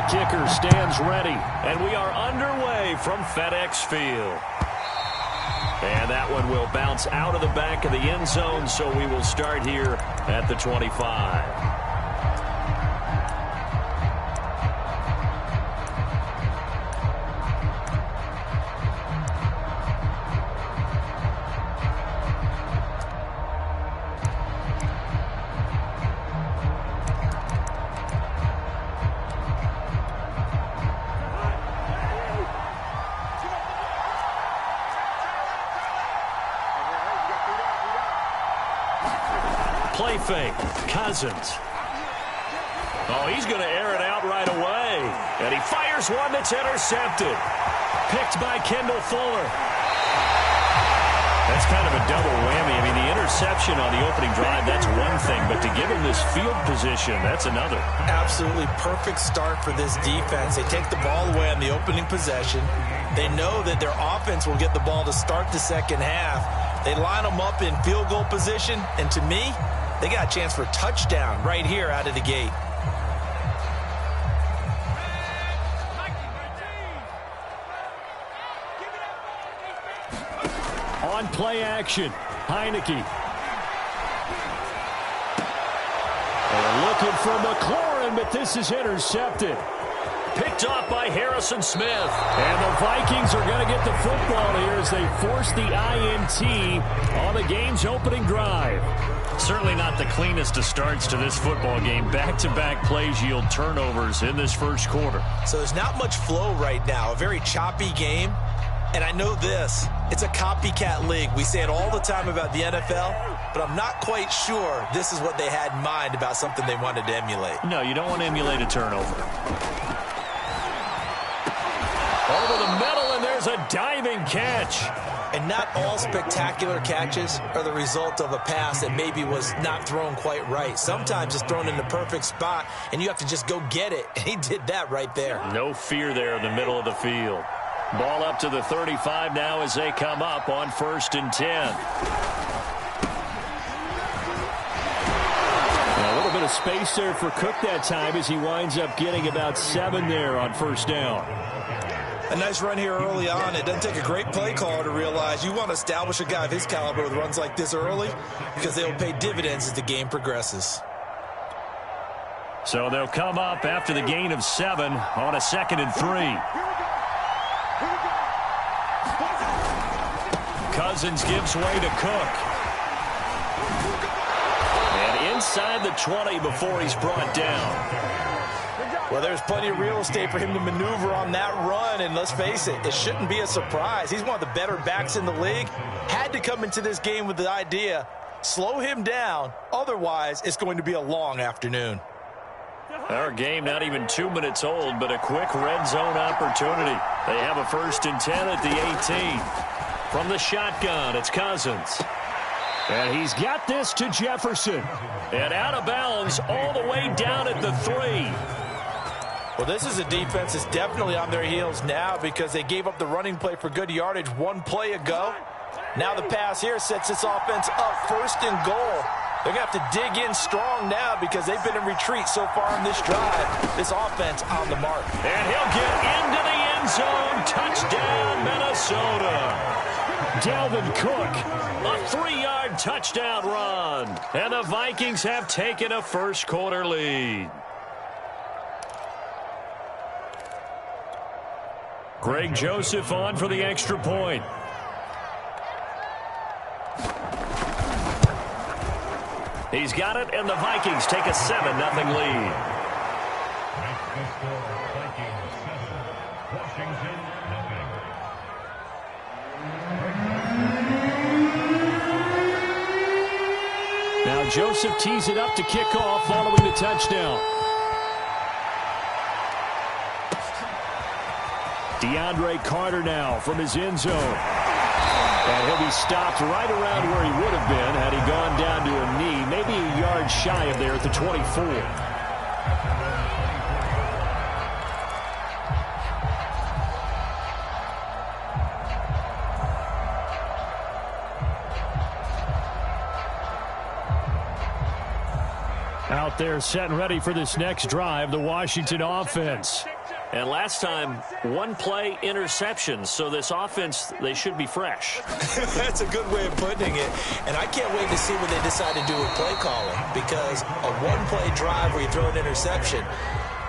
kicker stands ready, and we are underway from FedEx Field. And that one will bounce out of the back of the end zone, so we will start here at the 25. Play fake. Cousins. Oh, he's going to air it out right away. And he fires one that's intercepted. Picked by Kendall Fuller. That's kind of a double whammy. I mean, the interception on the opening drive, that's one thing. But to give him this field position, that's another. Absolutely perfect start for this defense. They take the ball away on the opening possession. They know that their offense will get the ball to start the second half. They line them up in field goal position. And to me, they got a chance for a touchdown right here out of the gate. On play action, Heineke. They're looking for McLaurin, but this is intercepted. Picked off by Harrison Smith. And the Vikings are going to get the football here as they force the INT on the game's opening drive. Certainly not the cleanest of starts to this football game. Back-to-back plays yield turnovers in this first quarter. So there's not much flow right now. A very choppy game. And I know this. It's a copycat league. We say it all the time about the NFL, but I'm not quite sure this is what they had in mind about something they wanted to emulate. No, you don't want to emulate a turnover. Over the middle, and there's a diving catch. And not all spectacular catches are the result of a pass that maybe was not thrown quite right. Sometimes it's thrown in the perfect spot, and you have to just go get it. And he did that right there. No fear there in the middle of the field. Ball up to the 35 now as they come up on 1st and 10. A little bit of space there for Cook that time as he winds up getting about 7 there on 1st down. A nice run here early on. It doesn't take a great play caller to realize you want to establish a guy of his caliber with runs like this early because they'll pay dividends as the game progresses. So they'll come up after the gain of 7 on a 2nd and 3. Cousins gives way to Cook. And inside the 20 before he's brought down. Well, there's plenty of real estate for him to maneuver on that run, and let's face it, it shouldn't be a surprise. He's one of the better backs in the league. Had to come into this game with the idea, slow him down, otherwise it's going to be a long afternoon. Our game not even 2 minutes old, but a quick red zone opportunity. They have a 1st and 10 at the 18. From the shotgun, it's Cousins. And he's got this to Jefferson. And out of bounds all the way down at the 3. Well, this is a defense that's definitely on their heels now because they gave up the running play for good yardage 1 play ago. Now the pass here sets this offense up 1st and goal. They're going to have to dig in strong now because they've been in retreat so far in this drive. This offense on the mark. And he'll get into the end zone. Touchdown, Minnesota. Dalvin Cook, a 3-yard touchdown run. And the Vikings have taken a first quarter lead. Greg Joseph on for the extra point. He's got it, and the Vikings take a 7-0 lead. Now Joseph tees it up to kick off following the touchdown. DeAndre Carter now from his end zone. And he'll be stopped right around where he would have been had he gone down to a knee, maybe a yard shy of there at the 24. Out Out there set and ready for this next drive, the Washington offense. And last time, one play interception. So this offense, they should be fresh. That's a good way of putting it. And I can't wait to see what they decide to do with play calling, because a one-play drive where you throw an interception,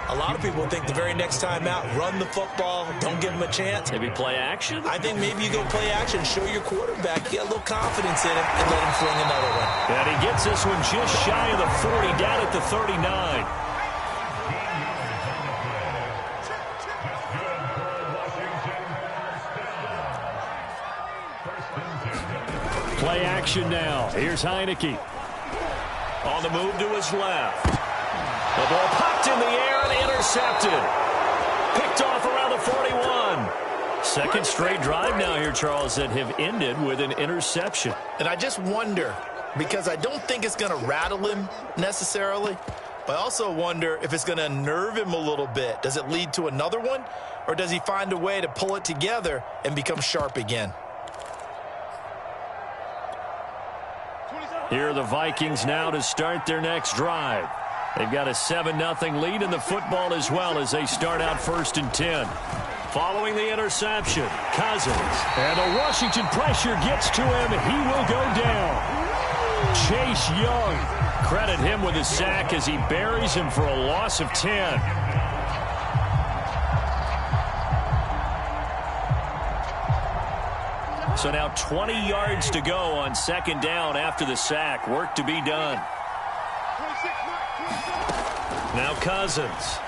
a lot of people think the very next time out, run the football, don't give them a chance. Maybe play action? I think maybe you go play action, show your quarterback, get a little confidence in him, and let him fling another one. And he gets this one just shy of the 40, down at the 39. Play action now. Here's Heineke. On the move to his left. The ball popped in the air and intercepted. Picked off around the 41. Second straight drive now here, Charles, that have ended with an interception. And I just wonder, because I don't think it's going to rattle him necessarily, but I also wonder if it's going to nerve him a little bit. Does it lead to another one, or does he find a way to pull it together and become sharp again? Here are the Vikings now to start their next drive. They've got a 7-0 lead in the football as well as they start out 1st and 10. Following the interception, Cousins. And the Washington pressure gets to him. He will go down. Chase Young. Credit him with a sack as he buries him for a loss of 10. So now 20 yards to go on 2nd down after the sack. Work to be done. Now Cousins.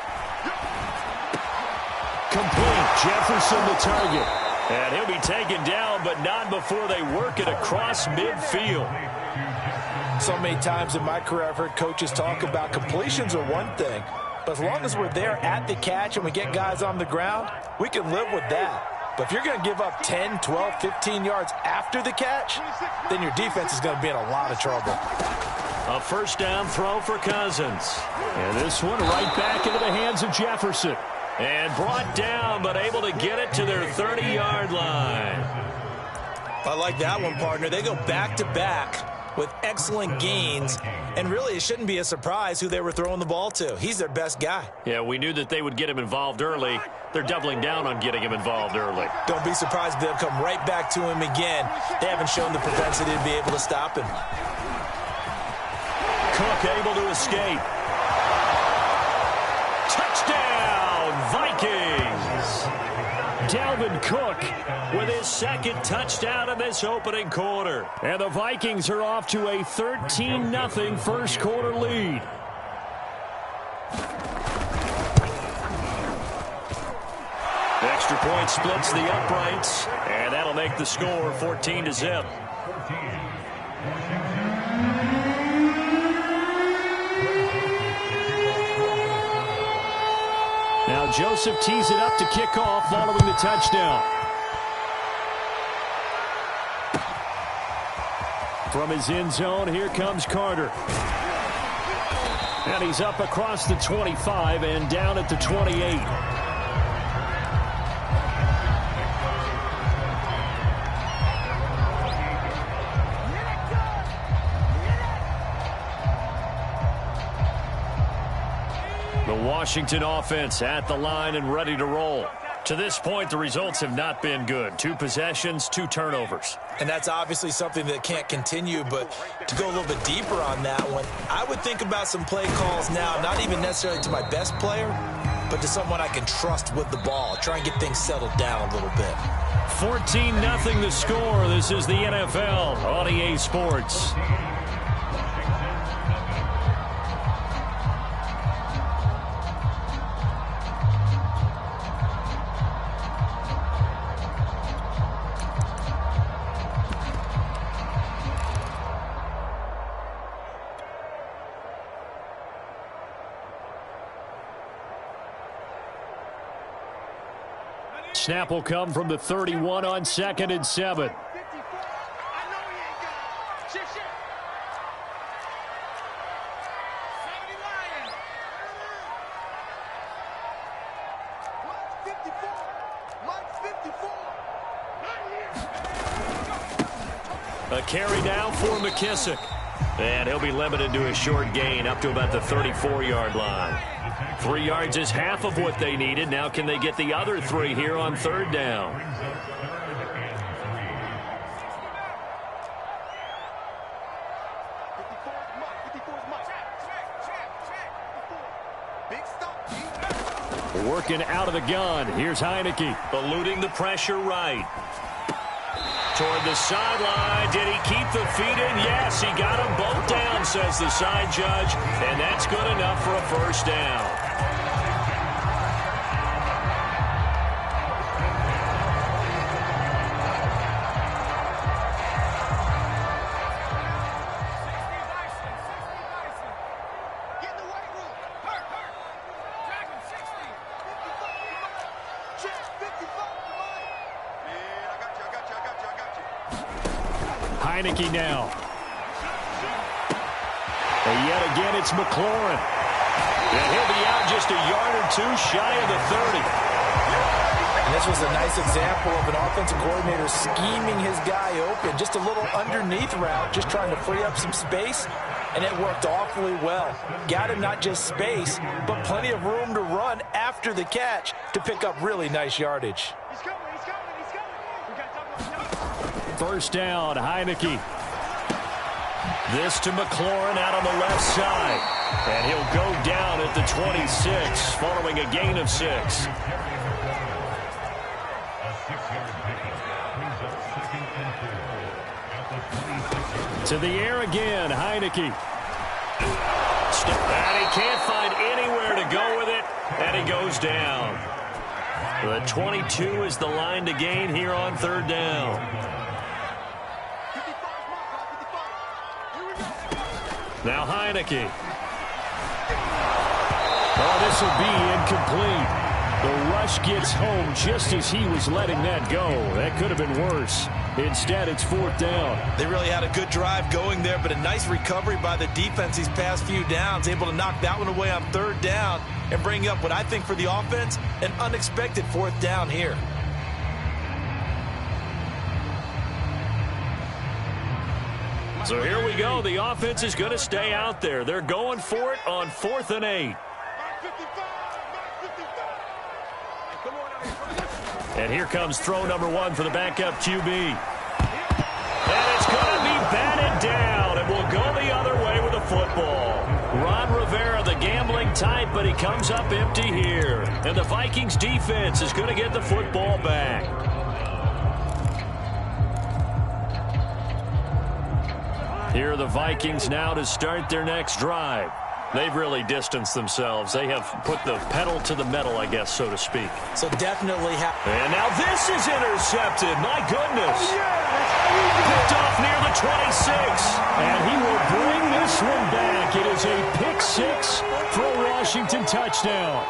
Complete. Jefferson the target. And he'll be taken down, but not before they work it across midfield. So many times in my career I've heard coaches talk about completions are one thing, but as long as we're there at the catch and we get guys on the ground, we can live with that. But if you're going to give up 10, 12, 15 yards after the catch, then your defense is going to be in a lot of trouble. A 1st down throw for Cousins. And this one right back into the hands of Jefferson. And brought down, but able to get it to their 30-yard line. I like that one, partner. They go back-to-back with excellent gains, and really it shouldn't be a surprise who they were throwing the ball to. He's their best guy. Yeah, we knew that they would get him involved early. They're doubling down on getting him involved early. Don't be surprised if they'll come right back to him again. They haven't shown the propensity to be able to stop him. Cook able to escape. Touchdown, Vikings! Dalvin Cook with his 2nd touchdown in this opening quarter. And the Vikings are off to a 13-0 first quarter lead. Extra point splits the uprights, and that'll make the score 14-0. Now Joseph tees it up to kick off following the touchdown. From his end zone, here comes Carter. And he's up across the 25 and down at the 28. The Washington offense at the line and ready to roll. To this point, the results have not been good. 2 possessions, 2 turnovers. And that's obviously something that can't continue, but to go a little bit deeper on that one, I would think about some play calls now, not even necessarily to my best player, but to someone I can trust with the ball. Try and get things settled down a little bit. 14-0 the score. This is the NFL on EA Sports. Snap will come from the 31 on 2nd and 7. A carry now for McKissick. And he'll be limited to a short gain up to about the 34-yard line. 3 yards is half of what they needed. Now can they get the other 3 here on third down? Working out of the gun. Here's Heineke. Eluding the pressure right. Toward the sideline. Did he keep the feet in? Yes, he got them both down, says the side judge. And that's good enough for a first down. Heineke now. And yet again, it's McLaurin. And he'll be out just a yard or 2 shy of the 30. And this was a nice example of an offensive coordinator scheming his guy open. Just a little underneath route, just trying to free up some space, and it worked awfully well. Got him not just space, but plenty of room to run after the catch to pick up really nice yardage. First down, Heineke. This to McLaurin out on the left side. And he'll go down at the 26 following a gain of 6. To the air again, Heineke. And he can't find anywhere to go with it, and he goes down. The 22 is the line to gain here on third down. Now Heineke. Oh, this will be incomplete. The rush gets home just as he was letting that go. That could have been worse. Instead, it's fourth down. They really had a good drive going there, but a nice recovery by the defense these past few downs. Able to knock that one away on third down and bring up what I think for the offense, an unexpected fourth down here. So here we go. The offense is going to stay out there. They're going for it on 4th and 8. And here comes throw number 1 for the backup QB. And it's going to be batted down. And will go the other way with the football. Ron Rivera, the gambling type, but he comes up empty here. And the Vikings defense is going to get the football back. Here are the Vikings now to start their next drive. They've really distanced themselves. They have put the pedal to the metal, I guess, so to speak. So definitely. And now this is intercepted. My goodness. Picked off near the 26. And he will bring this one back. It is a pick 6 for a Washington touchdown.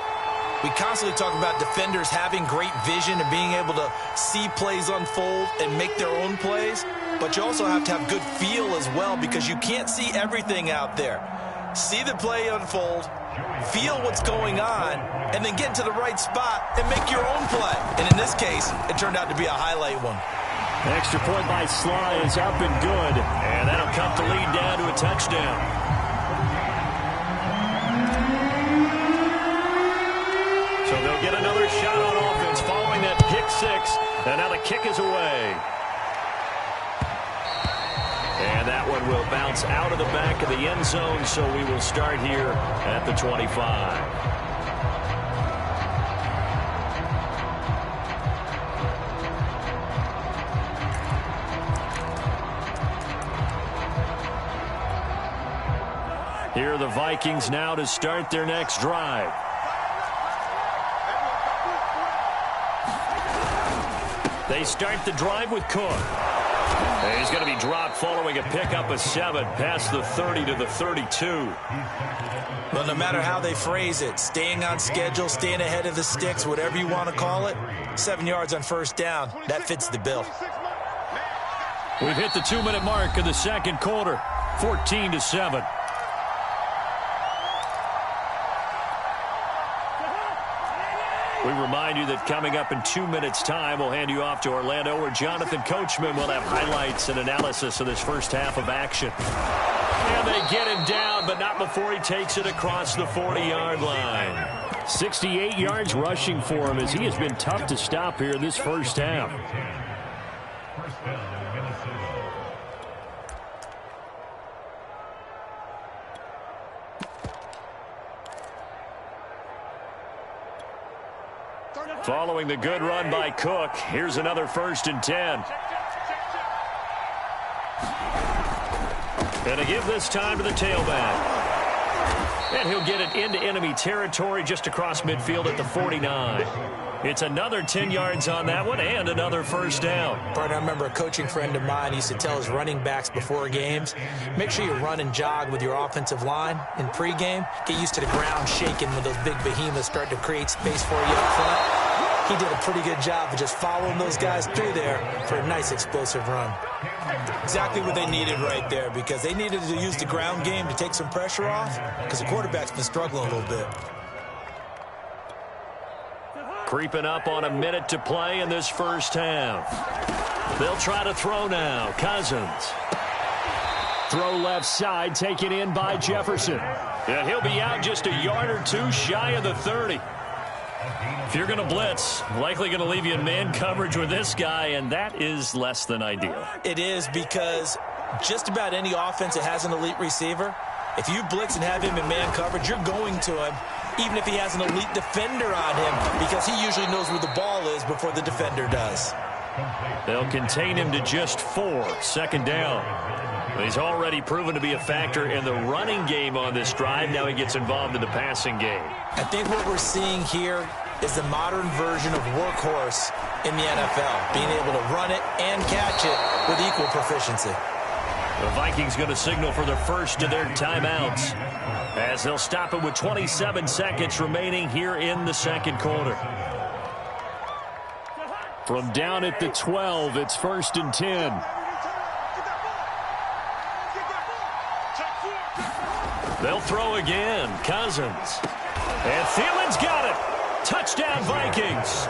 We constantly talk about defenders having great vision and being able to see plays unfold and make their own plays. But you also have to have good feel as well, because you can't see everything out there. See the play unfold, feel what's going on, and then get to the right spot and make your own play. And in this case, it turned out to be a highlight one. Extra point by Sly is up and good. And that'll cut the lead down to a touchdown. So they'll get another shot on offense following that pick 6. And now the kick is away. And that one will bounce out of the back of the end zone, so we will start here at the 25. Here are the Vikings now to start their next drive. They start the drive with Cook. And he's going to be dropped following a pickup of 7 past the 30 to the 32. Well, no matter how they phrase it, staying on schedule, staying ahead of the sticks, whatever you want to call it, 7 yards on first down, that fits the bill. We've hit the 2-minute mark of the second quarter, 14-7. We remind you that coming up in 2 minutes' time, we'll hand you off to Orlando, where Jonathan Coachman will have highlights and analysis of this first half of action. And they get him down, but not before he takes it across the 40-yard line. 68 yards rushing for him as he has been tough to stop here this first half. Following the good run by Cook, here's another 1st and 10. And to give this time to the tailback. And he'll get it into enemy territory just across midfield at the 49. It's another 10 yards on that one and another 1st down. Bart, I remember a coaching friend of mine used to tell his running backs before games, make sure you run and jog with your offensive line in pregame. Get used to the ground shaking when those big behemoths start to create space for you up front. He did a pretty good job of just following those guys through there for a nice explosive run. Exactly what they needed right there, because they needed to use the ground game to take some pressure off, because the quarterback's been struggling a little bit. Creeping up on a minute to play in this first half. They'll try to throw now. Cousins. Throw left side, taken in by Jefferson. And he'll be out just a yard or two shy of the 30. If you're going to blitz, likely going to leave you in man coverage with this guy, and that is less than ideal. It is, because just about any offense that has an elite receiver, if you blitz and have him in man coverage, you're going to him, even if he has an elite defender on him, because he usually knows where the ball is before the defender does. They'll contain him to just 4, 2nd down. He's already proven to be a factor in the running game on this drive. Now he gets involved in the passing game. I think what we're seeing here is the modern version of workhorse in the NFL, being able to run it and catch it with equal proficiency. The Vikings going to signal for the first of their timeouts as they'll stop it with 27 seconds remaining here in the 2nd quarter. From down at the 12, it's 1st and 10. They'll throw again. Cousins. And Thielen's got it. Touchdown, Vikings.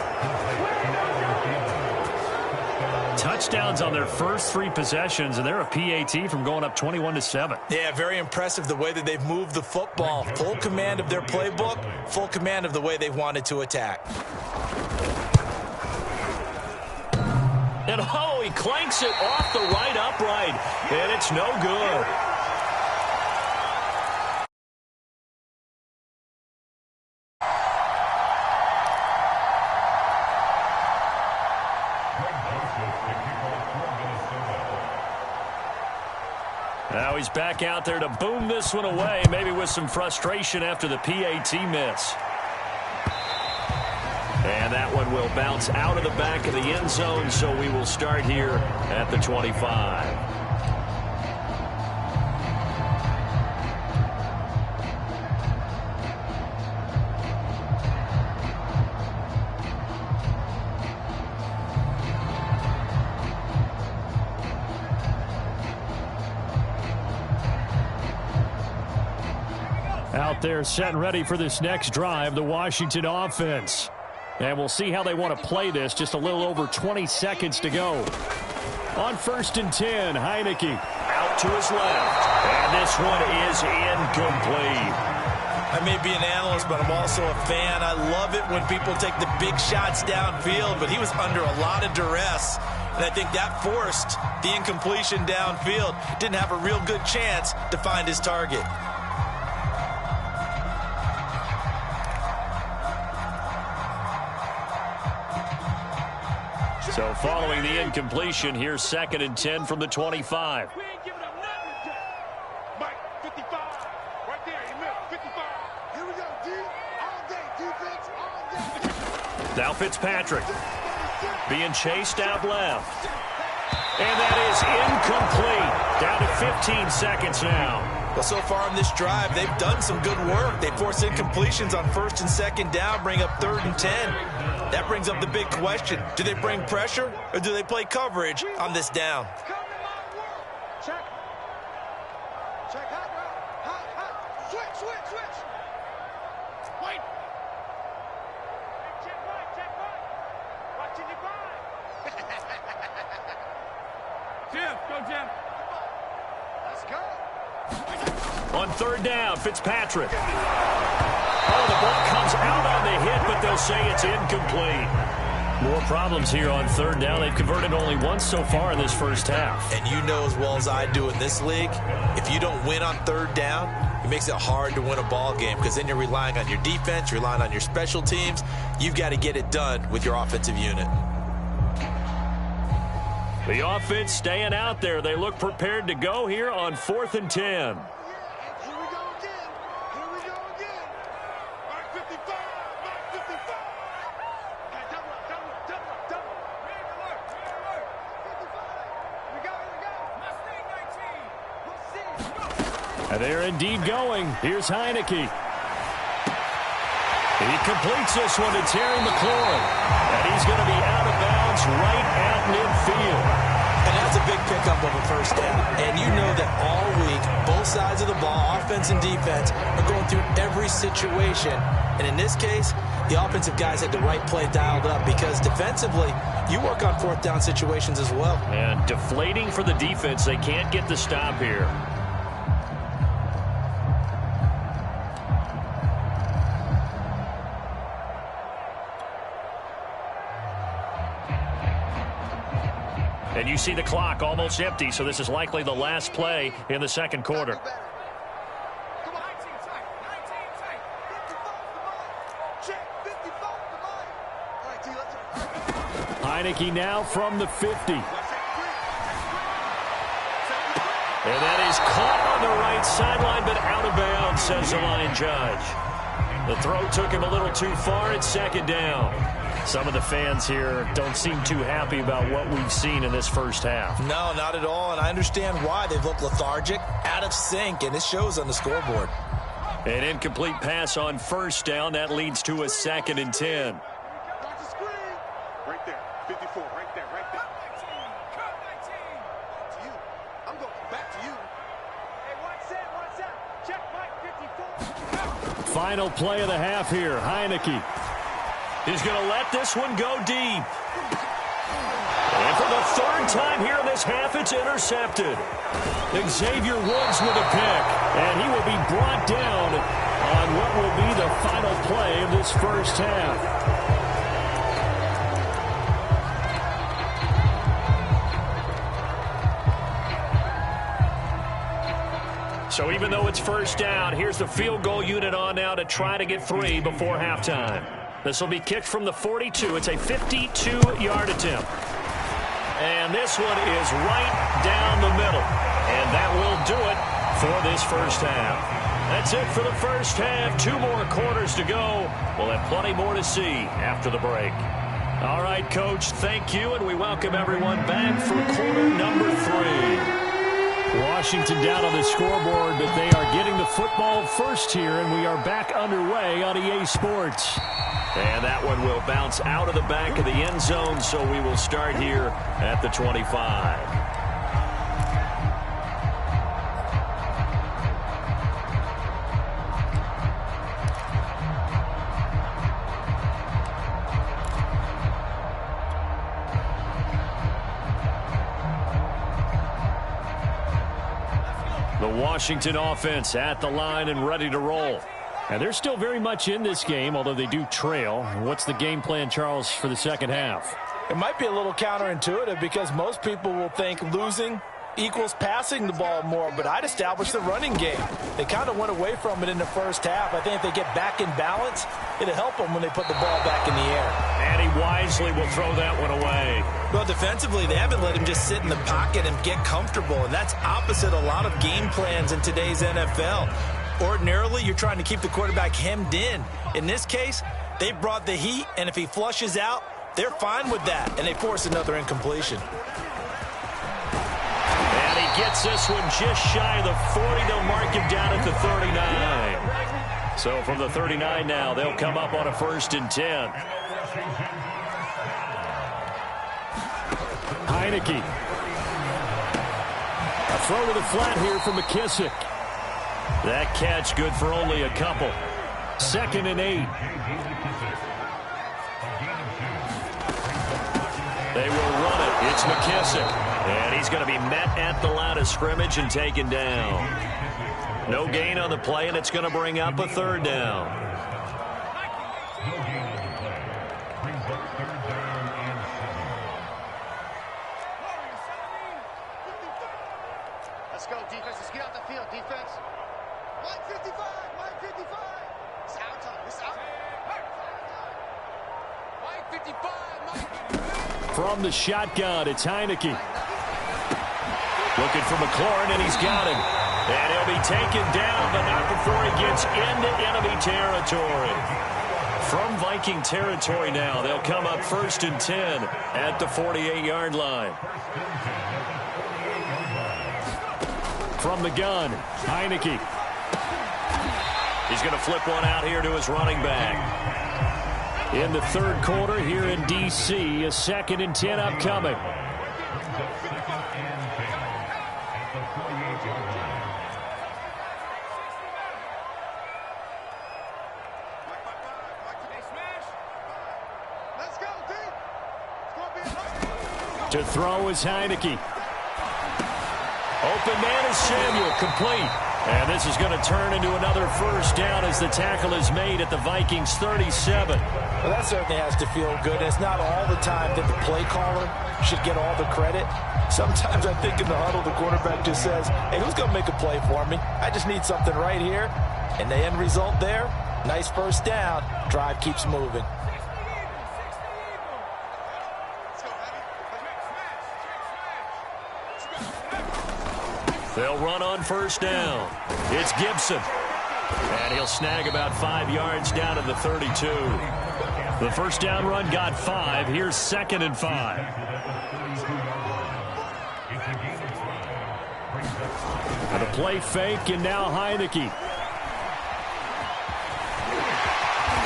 Touchdowns on their first 3 possessions, and they're a PAT from going up 21-7. Yeah, very impressive the way that they've moved the football. Full command of their playbook, full command of the way they've wanted to attack. And, oh, he clanks it off the right upright, and it's no good. Now he's back out there to boom this one away, maybe with some frustration after the PAT miss. And that one will bounce out of the back of the end zone, so we will start here at the 25. Out there set and ready for this next drive, the Washington offense. And we'll see how they want to play this. Just a little over 20 seconds to go. On 1st and 10, Heineke. Out to his left. And this one is incomplete. I may be an analyst, but I'm also a fan. I love it when people take the big shots downfield, but he was under a lot of duress. And I think that forced the incompletion downfield. Didn't have a real good chance to find his target. So following the incompletion, here's 2nd and 10 from the 25. We ain't giving up nothing. Mike, 55. Right there, Emil, 55. Here we go, D. All day, defense, all day. Now Fitzpatrick being chased out left. And that is incomplete. Down to 15 seconds now. Well, so far on this drive, they've done some good work. They forced incompletions on 1st and 2nd down, bring up 3rd and 10. That brings up the big question. Do they bring pressure or do they play coverage on this down? Come in my world. Check. Check. Hot. Switch. Wait. Check right. Watching your grind. Jim, go Jim. Let's go. On third down, Fitzpatrick. Oh, the ball comes out on the hit, but they'll say it's incomplete. More problems here on third down. They've converted only once so far in this first half. And you know as well as I do in this league, if you don't win on third down, it makes it hard to win a ball game because then you're relying on your defense, you're relying on your special teams. You've got to get it done with your offensive unit. The offense staying out there. They look prepared to go here on 4th and 10. Here we go again. Here we go again. Mark 55. Mark 55. Hey, double up, double up, double up, double up. Red alert, red alert. 55. Here we go, here we go. Mustang 19. We'll see. And they're indeed going. Here's Heineke. He completes this one to Terry McLaurin. And he's going to be out of bounds right at midfield. And that's a big pickup of a first down. And you know that all week, both sides of the ball, offense and defense, are going through every situation. And in this case, the offensive guys had the right play dialed up because defensively, you work on 4th down situations as well. And deflating for the defense. They can't get the stop here. And you see the clock almost empty, so this is likely the last play in the second quarter. Heineke now from the 50. And that is caught on the right sideline, but out of bounds, says the line judge. The throw took him a little too far. It's second down. Some of the fans here don't seem too happy about what we've seen in this first half. No, not at all, and I understand why. They've looked lethargic, out of sync, and it shows on the scoreboard. An incomplete pass on first down. That leads to a 2nd and 10. Watch the screen. Right there. 54. Right there. Right there. Cut 19. To you. I'm going back to you. Hey, watch that. Check Mike 54. Final play of the half here. Heineke. He's going to let this one go deep. And for the third time here in this half, it's intercepted. Xavier Woods with a pick. And he will be brought down on what will be the final play of this first half. So even though it's first down, here's the field goal unit on now to try to get 3 before halftime. This will be kicked from the 42. It's a 52-yard attempt. And this one is right down the middle. And that will do it for this first half. That's it for the first half. 2 more quarters to go. We'll have plenty more to see after the break. All right, Coach, thank you, and we welcome everyone back for quarter number 3. Washington down on the scoreboard, but they are getting the football first here, and we are back underway on EA Sports. And that one will bounce out of the back of the end zone, so we will start here at the 25. The Washington offense at the line and ready to roll. And they're still very much in this game, although they do trail. What's the game plan, Charles, for the second half? It might be a little counterintuitive because most people will think losing equals passing the ball more, but I'd establish the running game. They kind of went away from it in the first half. I think if they get back in balance, it'll help them when they put the ball back in the air. And he wisely will throw that one away. Well, defensively, they haven't let him just sit in the pocket and get comfortable, and that's opposite a lot of game plans in today's NFL. Ordinarily, you're trying to keep the quarterback hemmed in. In this case, they brought the heat, and if he flushes out, they're fine with that, and they force another incompletion. And he gets this one just shy of the 40. They'll mark him down at the 39. So from the 39 now, they'll come up on a 1st and 10. Heineke. A throw to the flat here for McKissick. That catch good for only a couple. 2nd and 8. They will run it. It's McKissick. And he's going to be met at the line of scrimmage and taken down. No gain on the play, and it's going to bring up a third down. Let's go, defense. Let's get out the field, defense. Mike 55, Mike 55. It's out time. It's out. Mike 55, Mike 55. From the shotgun, it's Heineke. Looking for McLaurin, and he's got him. And he'll be taken down, but not before he gets into enemy territory. From Viking territory now, they'll come up 1st and 10 at the 48-yard line. From the gun, Heineke. He's going to flip one out here to his running back. In the third quarter here in D.C., a 2nd and 10 upcoming. Let's go, D. To throw is Heineke. Open man is Samuel, complete. And this is going to turn into another first down as the tackle is made at the Vikings 37. Well, that certainly has to feel good. It's not all the time that the play caller should get all the credit. Sometimes I think in the huddle, the quarterback just says, hey, who's going to make a play for me? I just need something right here. And the end result there, nice first down. Drive keeps moving. They'll run on first down. It's Gibson. And he'll snag about 5 yards down to the 32. The first down run got 5. Here's 2nd and 5. And a play fake, and now Heineke.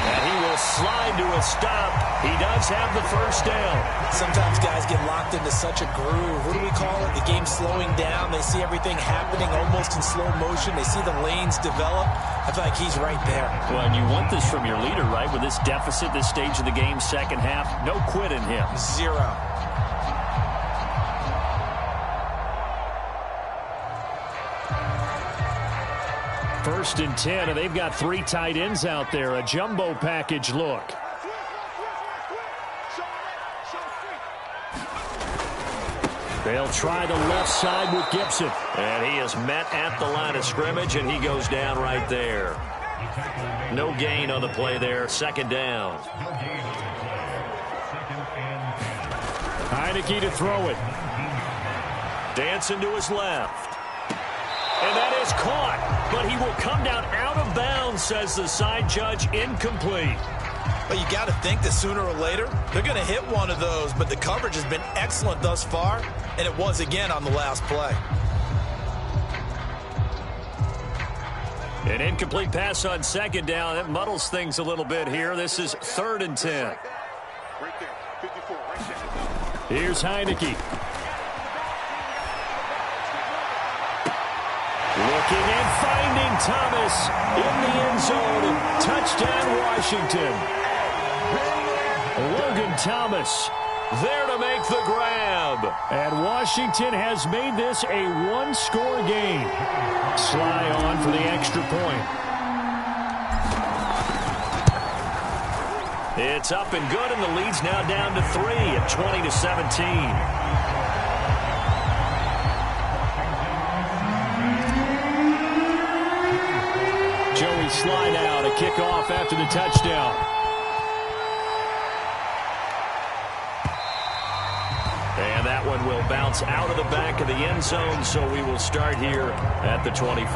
And he will slide to a stop. He does have the first down. Sometimes guys get locked into such a groove. What do we call it? The game's slowing down. They see everything happening almost in slow motion. They see the lanes develop. I feel like he's right there. Well, and you want this from your leader, right? With this deficit, this stage of the game, second half, no quit in him. 0. First and 10, and they've got 3 tight ends out there. A jumbo package look. They'll try the left side with Gibson. And he is met at the line of scrimmage, and he goes down right there. No gain on the play there. 2nd down. Heineke to throw it. Dancing to his left. And that is caught, but he will come down out of bounds, says the side judge. Incomplete. Well, you got to think that sooner or later they're going to hit one of those, but the coverage has been excellent thus far, and it was again on the last play. An incomplete pass on 2nd down. That muddles things a little bit here. This is 3rd and 10. Right there, 54, right there. Here's Heineke. Looking and finding Thomas in the end zone. Touchdown, Washington. Logan Thomas there to make the grab. And Washington has made this a one-score game. Sly on for the extra point. It's up and good, and the lead's now down to 3 at 20-17. Joey Sly now to kick off after the touchdown. And that one will bounce out of the back of the end zone, so we will start here at the 25.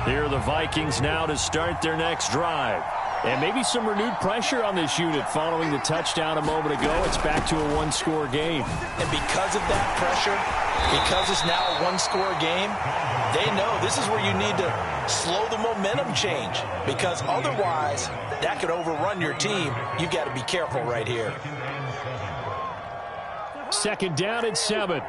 Here are the Vikings now to start their next drive. And maybe some renewed pressure on this unit following the touchdown a moment ago. It's back to a one-score game. And because of that pressure, because it's now a one-score game, they know this is where you need to slow the momentum change, because otherwise that could overrun your team. You got to be careful right here. 2nd down and 7.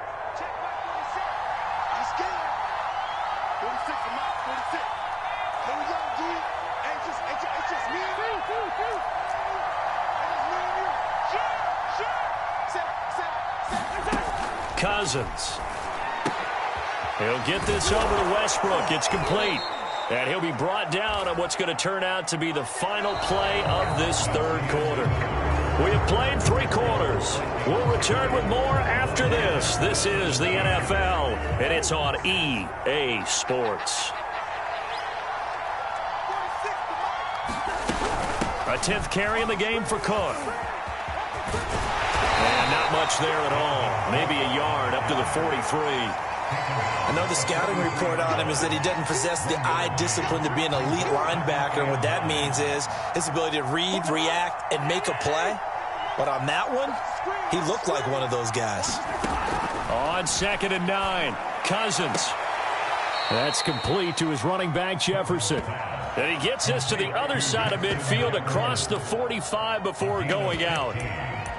Cousins. He'll get this over to Westbrook. It's complete. And he'll be brought down on what's going to turn out to be the final play of this third quarter. We have played 3 quarters. We'll return with more after this. This is the NFL, and it's on EA Sports. A 10th carry in the game for Cook. And not much there at all. Maybe a yard up to the 43. I know the scouting report on him is that he doesn't possess the eye discipline to be an elite linebacker. And what that means is his ability to read, react, and make a play. But on that one, he looked like one of those guys. On 2nd and 9, Cousins. That's complete to his running back, Jefferson. And he gets this to the other side of midfield across the 45 before going out.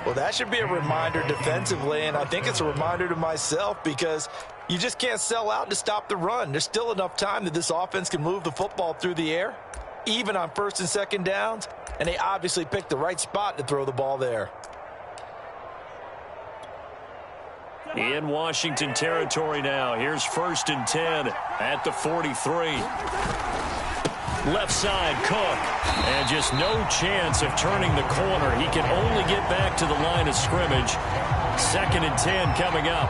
Well, that should be a reminder defensively, and I think it's a reminder to myself because you just can't sell out to stop the run. There's still enough time that this offense can move the football through the air, even on 1st and 2nd downs, and they obviously picked the right spot to throw the ball there. In Washington territory now. Here's 1st and 10 at the 43. Left side, Cook. And just no chance of turning the corner. He can only get back to the line of scrimmage. 2nd and 10 coming up.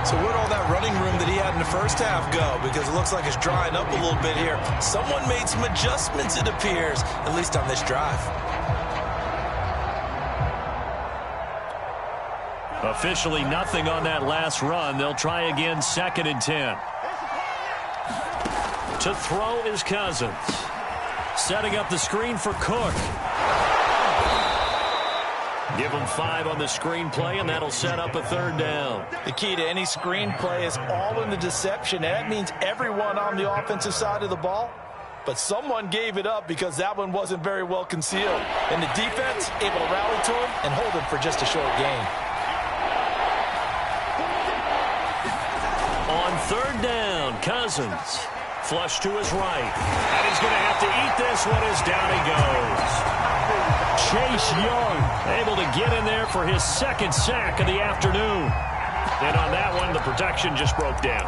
So where'd all that running room that he had in the first half go? Because it looks like it's drying up a little bit here. Someone made some adjustments, it appears, at least on this drive. Officially nothing on that last run. They'll try again 2nd and 10. To throw is Cousins. Setting up the screen for Cook. Give him 5 on the screen play, and that'll set up a 3rd down. The key to any screen play is all in the deception. And that means everyone on the offensive side of the ball. But someone gave it up because that one wasn't very well concealed. And the defense able to rally to him and hold him for just a short gain. On 3rd down, Cousins. Flush to his right. And he's going to have to eat this one as down he goes. Chase Young able to get in there for his 2nd sack of the afternoon. And on that one, the protection just broke down.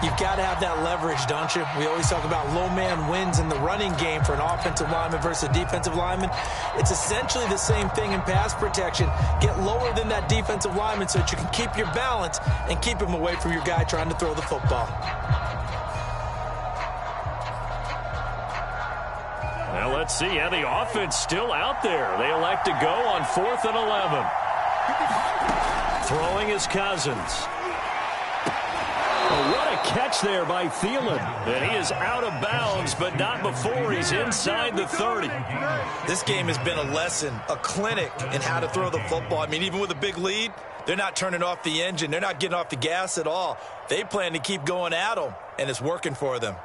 You've got to have that leverage, don't you? We always talk about low man wins in the running game for an offensive lineman versus a defensive lineman. It's essentially the same thing in pass protection. Get lower than that defensive lineman so that you can keep your balance and keep him away from your guy trying to throw the football. Well, let's see how the offense still out there. They elect to go on 4th and 11. Throwing is Cousins. Oh, what a catch there by Thielen. And he is out of bounds, but not before he's inside the 30. This game has been a lesson, a clinic in how to throw the football. I mean, even with a big lead, they're not turning off the engine. They're not getting off the gas at all. They plan to keep going at them, and it's working for them.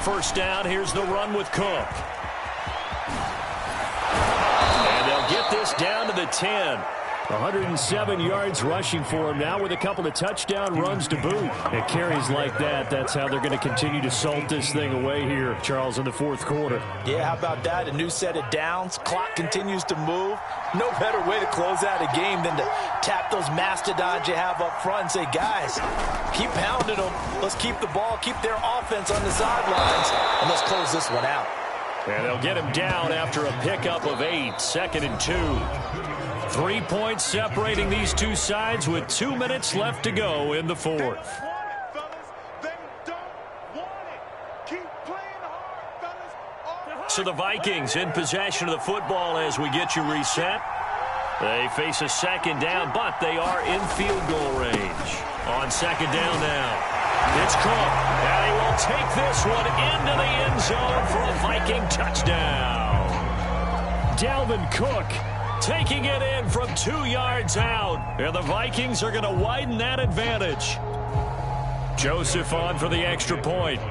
First down, here's the run with Cook. And they'll get this down to the 10. 107 yards rushing for him now with a couple of touchdown runs to boot. It carries like that. That's how they're going to continue to salt this thing away here, Charles, in the 4th quarter. Yeah, how about that? A new set of downs. Clock continues to move. No better way to close out a game than to tap those mastodons you have up front and say, guys, keep pounding them. Let's keep the ball, keep their offense on the sidelines, and let's close this one out. And they'll get him down after a pickup of 8, 2nd and 2. 3 points separating these two sides with 2 minutes left to go in the 4th. So the Vikings in possession of the football as we get you reset. They face a 2nd down, but they are in field goal range. On 2nd down now. It's Cook, and he will take this one into the end zone for a Viking touchdown. Dalvin Cook taking it in from 2 yards out. And the Vikings are going to widen that advantage. Joseph on for the extra point.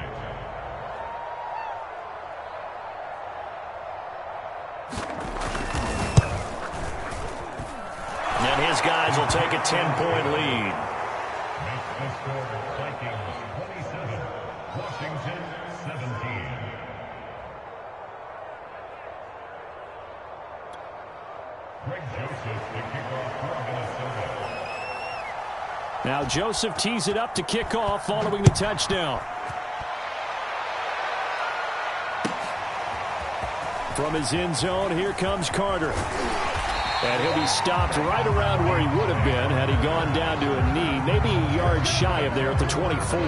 And his guys will take a 10-point lead. Now Joseph tees it up to kick off following the touchdown. From his end zone, here comes Carter. And he'll be stopped right around where he would have been had he gone down to a knee, maybe a yard shy of there at the 24.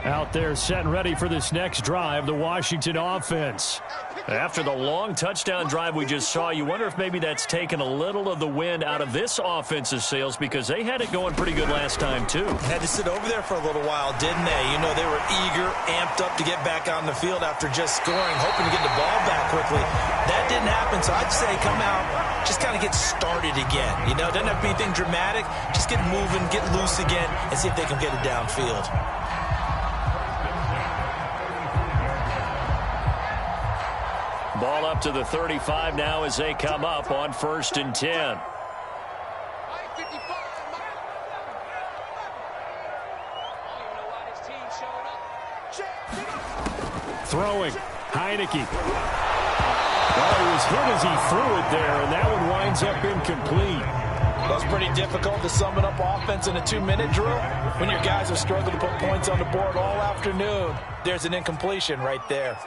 Out there set and ready for this next drive, the Washington offense. After the long touchdown drive we just saw, you wonder if maybe that's taken a little of the wind out of this offense's sails because they had it going pretty good last time, too. Had to sit over there for a little while, didn't they? You know, they were eager, amped up to get back on the field after just scoring, hoping to get the ball back quickly. That didn't happen, so I'd say come out, just kind of get started again. You know, it doesn't have to be anything dramatic. Just get moving, get loose again, and see if they can get it downfield. Ball up to the 35 now as they come up on 1st and 10. Throwing, Heineke. Well, he was hit as he threw it there, and that one winds up incomplete. That's pretty difficult to sum it up offense in a 2-minute drill. When your guys have struggled to put points on the board all afternoon, there's an incompletion right there.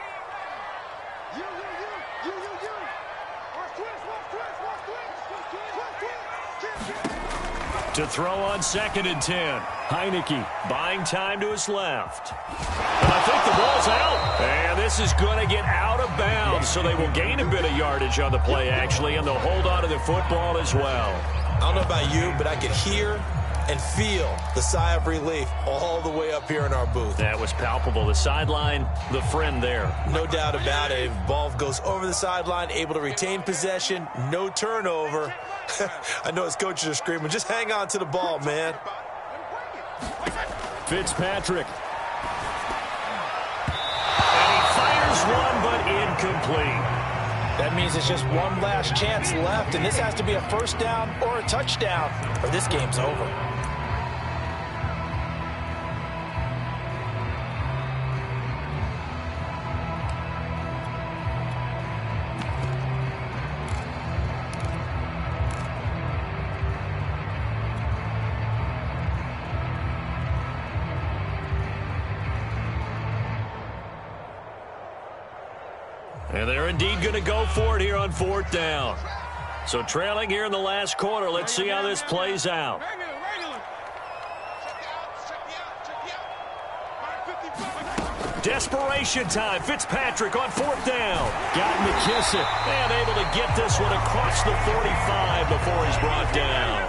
To throw on 2nd and 10. Heineke buying time to his left. And I think the ball's out. And this is going to get out of bounds, so they will gain a bit of yardage on the play, actually, and they'll hold on to the football as well. I don't know about you, but I could hear and feel the sigh of relief all the way up here in our booth. That was palpable. The sideline, the friend there. No doubt about it. If the ball goes over the sideline, able to retain possession, no turnover. I know his coaches are screaming, just hang on to the ball, man. Fitzpatrick. And he fires one, but incomplete. That means it's just one last chance left, and this has to be a first down or a touchdown, or this game's over. And they're indeed going to go for it here on 4th down. So trailing here in the last quarter. Let's see how this plays out. Desperation time. Fitzpatrick on 4th down. Got McKissick. And able to get this one across the 45 before he's brought down.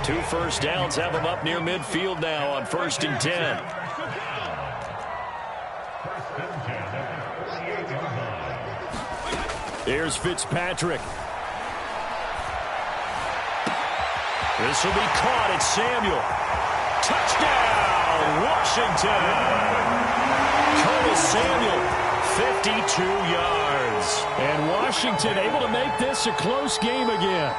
2 first downs have him up near midfield now on 1st and 10. Here's Fitzpatrick. This will be caught. It's Samuel. Touchdown, Washington. Curtis Samuel, 52 yards. And Washington able to make this a close game again.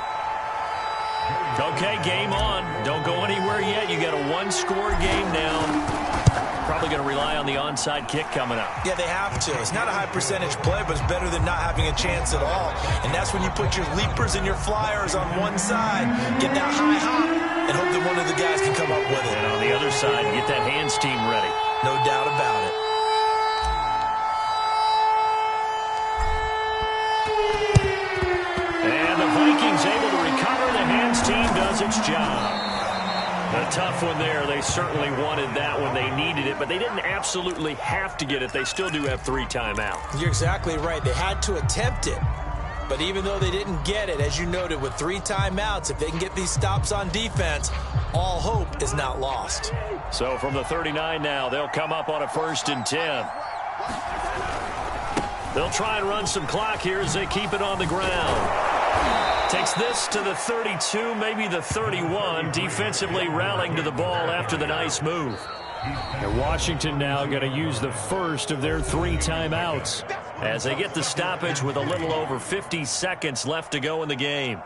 Okay, game on. Don't go anywhere yet. You got a 1-score game now. Probably going to rely on the onside kick coming up. Yeah, they have to. It's not a high percentage play, but it's better than not having a chance at all. And that's when you put your leapers and your flyers on one side, get that high hop, and hope that one of the guys can come up with it. And on the other side, get that hands team ready. No doubt about it. And the Vikings able to recover. The hands team does its job. A tough one there. They certainly wanted that one. They needed it, but they didn't absolutely have to get it. They still do have 3 timeouts. You're exactly right. They had to attempt it. But even though they didn't get it, as you noted, with 3 timeouts, if they can get these stops on defense, all hope is not lost. So from the 39 now, they'll come up on a 1st and 10. They'll try and run some clock here as they keep it on the ground. Takes this to the 32, maybe the 31. Defensively rallying to the ball after the nice move. And Washington now going to use the first of their 3 timeouts as they get the stoppage with a little over 50 seconds left to go in the game.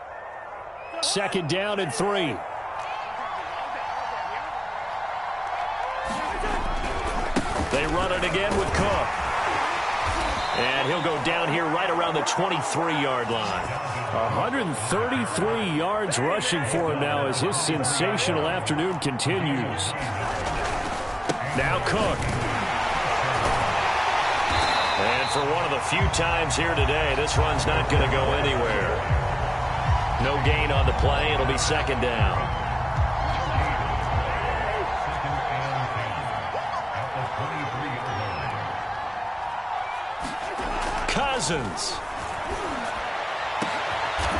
2nd down and 3. They run it again with Cook. And he'll go down here right around the 23-yard line. 133 yards rushing for him now as his sensational afternoon continues. Now Cook. And for one of the few times here today, this run's not going to go anywhere. No gain on the play. It'll be 2nd down. Cousins.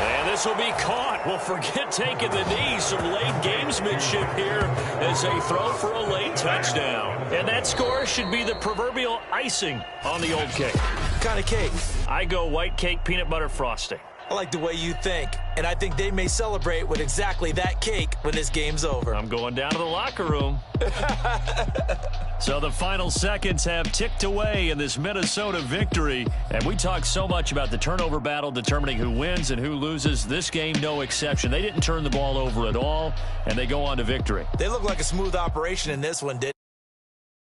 And this will be caught. Well, forget taking the knee. Some late gamesmanship here as they throw for a late touchdown. And that score should be the proverbial icing on the old cake. What kind of cake? I go white cake, peanut butter frosting. I like the way you think, and I think they may celebrate with exactly that cake when this game's over. I'm going down to the locker room. So the final seconds have ticked away in this Minnesota victory, and we talk so much about the turnover battle determining who wins and who loses. This game, no exception. They didn't turn the ball over at all, and they go on to victory. They look like a smooth operation in this one, didn't they?